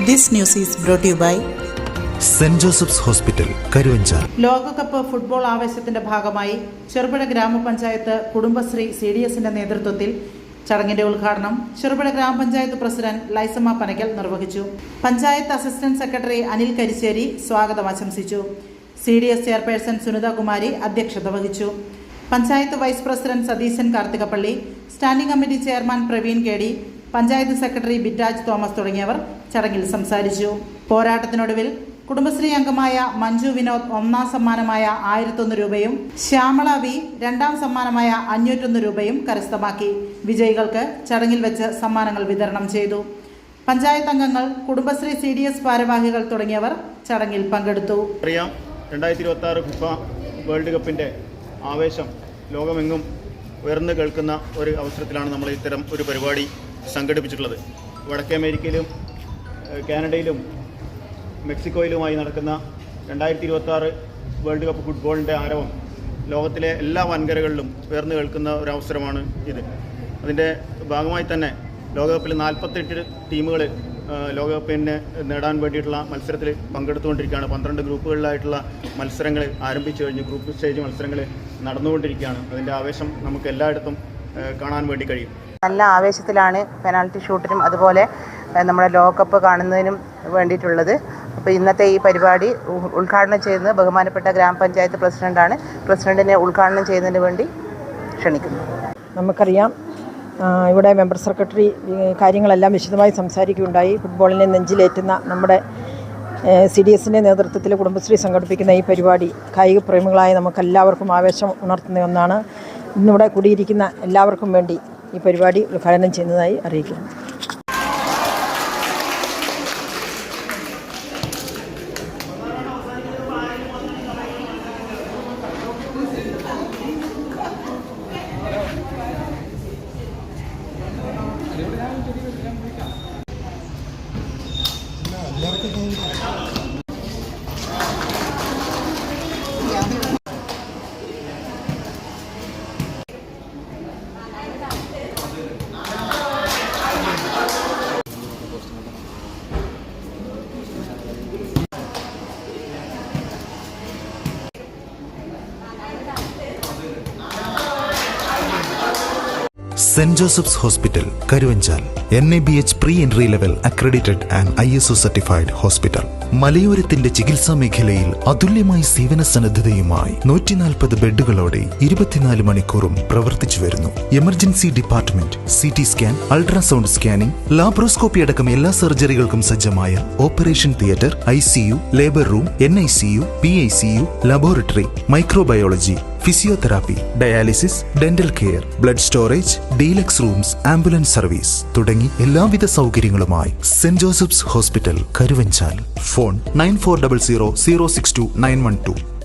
This news is brought to you by saint Joseph's hospital, Karuvanchal. ലോകകപ്പ് football ആവേശത്തിന്റെ ഭാഗമായി ചെറുപുഴ ഗ്രാമപഞ്ചായത്ത് കുടുംബശ്രീ CDSന്റെ നേതൃത്വത്തിൽ ചടങ്ങിന്റെ ഉദ്ഘാടനം ചെറുപുഴ ഗ്രാമപഞ്ചായത്ത് പ്രസിഡന്റ് ലൈസമ്മ പനക്കൽ നിർവഹിച്ചു. പഞ്ചായത്ത് അസിസ്റ്റന്റ് സെക്രട്ടറി അനിൽ കരിശ്ശേരി സ്വാഗതം ആശംസിച്ചു. CDS ചെയർപേഴ്സൺ സുനിത കുമാരി അധ്യക്ഷത വഹിച്ചു. Panchayat vice president Satheesan Karthikappally, standing committee chairman Praveen KD, panchayat secretary Bitaj Thomas തുടങ്ങിയവർ ചടങ്ങിൽ സംസാരിച്ചു. പോരാട്ടത്തിനൊടുവിൽ കുടുംബശ്രീ അംഗമായ മഞ്ജു വിനോദ് ഒന്നാം സമ്മാനമായ 1001 രൂപയും ശ്യാമള V രണ്ടാം സമ്മാനമായ 501 രൂപയും കരസ്ഥമാക്കി. വിജയികൾക്ക് ചടങ്ങിൽ വെച്ച് സമ്മാനങ്ങൾ വിതരണം ചെയ്തു. പഞ്ചായത്ത് അംഗങ്ങൾ, കുടുംബശ്രീ CDS ഭാരവാഹികൾ തുടങ്ങിയവർ ചടങ്ങിൽ പങ്കെടുത്തു. 2026 ഫിഫ വേൾഡ് കപ്പിൻ്റെ ആവേശം ലോകമെങ്ങും ഉയർന്നു കേൾക്കുന്ന ഒരു അവസരത്തിലാണ് നമ്മൾ ഇത്തരം ഒരു പരിപാടി സംഘടിപ്പിച്ചിട്ടുള്ളത്. വടക്കേ അമേരിക്കയിലും കാനഡയിലും മെക്സിക്കോയിലുമായി നടക്കുന്ന 2026 വേൾഡ് കപ്പ് ഫുട്ബോളിൻ്റെ ആരവം ലോകത്തിലെ എല്ലാ വൻകരകളിലും ഉയർന്നു കേൾക്കുന്ന ഒരു അവസരമാണ് ഇത്. അതിൻ്റെ ഭാഗമായി തന്നെ ലോകകപ്പിൽ 48 ടീമുകൾ ലോകകപ്പിന് നേടാൻ വേണ്ടിയിട്ടുള്ള മത്സരത്തിൽ പങ്കെടുത്തുകൊണ്ടിരിക്കുകയാണ്. 12 ഗ്രൂപ്പുകളിലായിട്ടുള്ള മത്സരങ്ങൾ ആരംഭിച്ചു കഴിഞ്ഞു. ഗ്രൂപ്പ് സ്റ്റേജ് മത്സരങ്ങൾ നടന്നുകൊണ്ടിരിക്കുകയാണ്. അതിൻ്റെ ആവേശം നമുക്ക് എല്ലായിടത്തും കാണാൻ വേണ്ടി കഴിയും. നല്ല ആവേശത്തിലാണ് പെനാൽറ്റി ഷൂട്ടിനും അതുപോലെ നമ്മുടെ ലോകകപ്പ് കാണുന്നതിനും വേണ്ടിയിട്ടുള്ളത്. അപ്പോൾ ഇന്നത്തെ ഈ പരിപാടി ഉദ്ഘാടനം ചെയ്യുന്നത് ബഹുമാനപ്പെട്ട ഗ്രാമപഞ്ചായത്ത് പ്രസിഡൻ്റാണ്. പ്രസിഡൻറ്റിനെ ഉദ്ഘാടനം ചെയ്യുന്നതിന് വേണ്ടി ക്ഷണിക്കുന്നു. നമുക്കറിയാം, ഇവിടെ മെമ്പർ സെക്രട്ടറി കാര്യങ്ങളെല്ലാം വിശദമായി സംസാരിക്കുകയുണ്ടായി. ഫുട്ബോളിനെ നെഞ്ചിലേറ്റുന്ന നമ്മുടെ CDSൻ്റെ നേതൃത്വത്തിൽ കുടുംബശ്രീ സംഘടിപ്പിക്കുന്ന ഈ പരിപാടി കായിക പ്രേമികളായ നമുക്കെല്ലാവർക്കും ആവേശം ഉണർത്തുന്ന ഒന്നാണ്. ഇന്നിവിടെ കൂടിയിരിക്കുന്ന എല്ലാവർക്കും വേണ്ടി ഈ പരിപാടി ഉദ്ഘാടനം ചെയ്യുന്നതായി അറിയിക്കുന്നു. Saint Joseph's hospital, Karuvanchal. NABH pre-entry level accredited and ISO certified hospital. മലയോരത്തിന്റെ ചികിത്സാ മേഖലയിൽ അതുല്യമായ സേവന സന്നദ്ധതയുമായി 140 ബെഡുകളോടെ 24 മണിക്കൂറും പ്രവർത്തിച്ചു വരുന്നു. Emergency department, CT scan, ultrasound scanning, laparoscopy അടക്കം എല്ലാ സർജറികൾക്കും സജ്ജമായ operation theatre, ICU, labour room, NICU, PICU, laboratory, microbiology, physiotherapy, dialysis, dental care, blood storage, deluxe rooms, ambulance service തുടങ്ങി എല്ലാവിധ സൗകര്യങ്ങളുമായി Saint Joseph's hospital, Karuvanchal. Phone 9400 062 912.